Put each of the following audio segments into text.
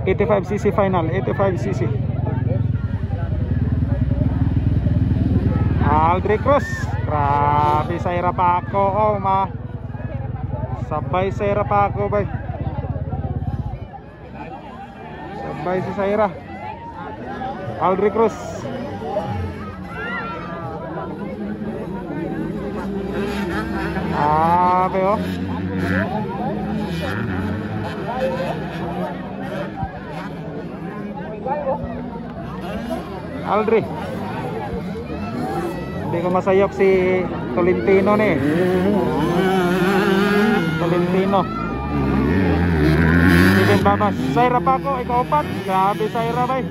85cc final, 85cc. Aldrich Cruz. Grabe sa Irapaco. Oh, sabay sa Irapaco, bay. Sabay si Saira. Aldrich Cruz. Grabe, oh. Aldrich. Hindi ko masayok si Tolentino ni. Tolentino. Kevin Babas. Saira pa ako, ikaw upat. Grabe Saira, bay.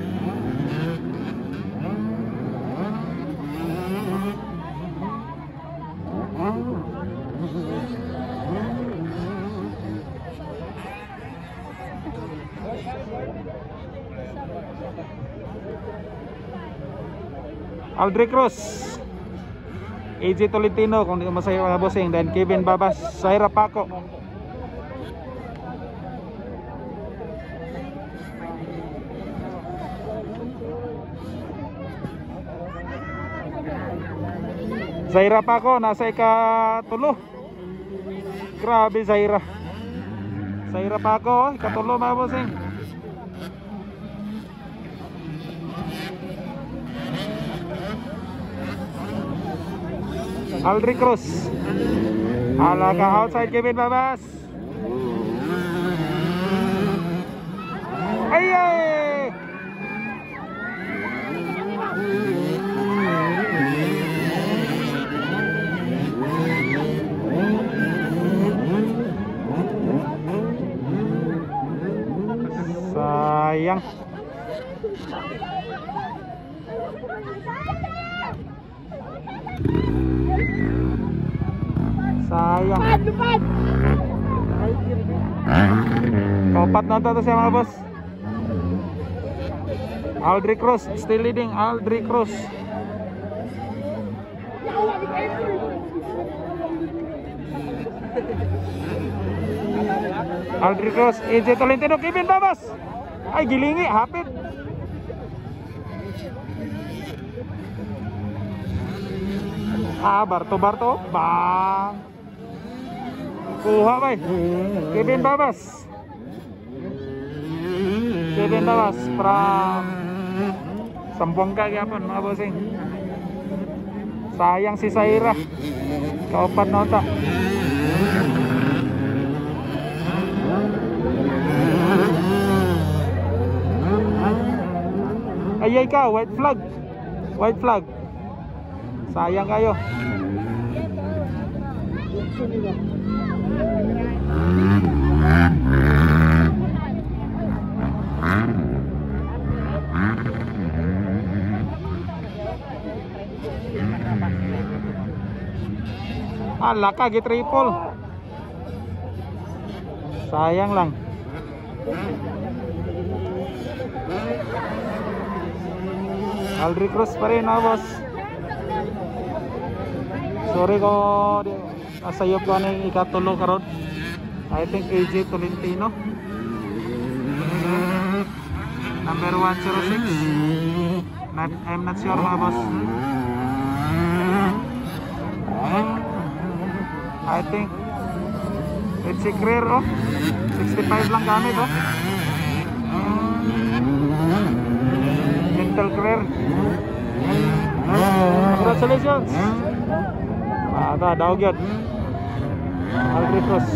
Aldrich Cruz, AJ Tolentino, kung di ko masaya mga bossing. Then Kevin Babas, Saira Paco. Saira Paco, nasa ikatulo. Grabe Saira. Saira Paco, ikatulo mga bossing. Aldrich Cruz. Alaga outside Kevin Babas. Ay! Sayang. Sayang. Kaupat na ito siya mga boss. Aldrich Cruz still leading. Aldrich Cruz. Aldrich Cruz, AJ Tolentino, Kevin Babas. Ay gilingi, hapit. Barto bang. Kuha bay. Kevin Babas. Kevin Babas from Sambuanga gyapon mga bossing. Sayang si Saira. Kaupat nota. Ayay ka, white flag. White flag. Sayang kayo. Laka triple. Sayang lang. Aldrich Cruz pa rin na boss. Sorry ko asayop ko na yung ikatulo karon. I think AJ Tolentino number 106. I'm not sure mga boss. I think it's a career, oh. 65 lang gamit, oh. Mental career. Congratulations. Daog yun. Aldrich Cruz.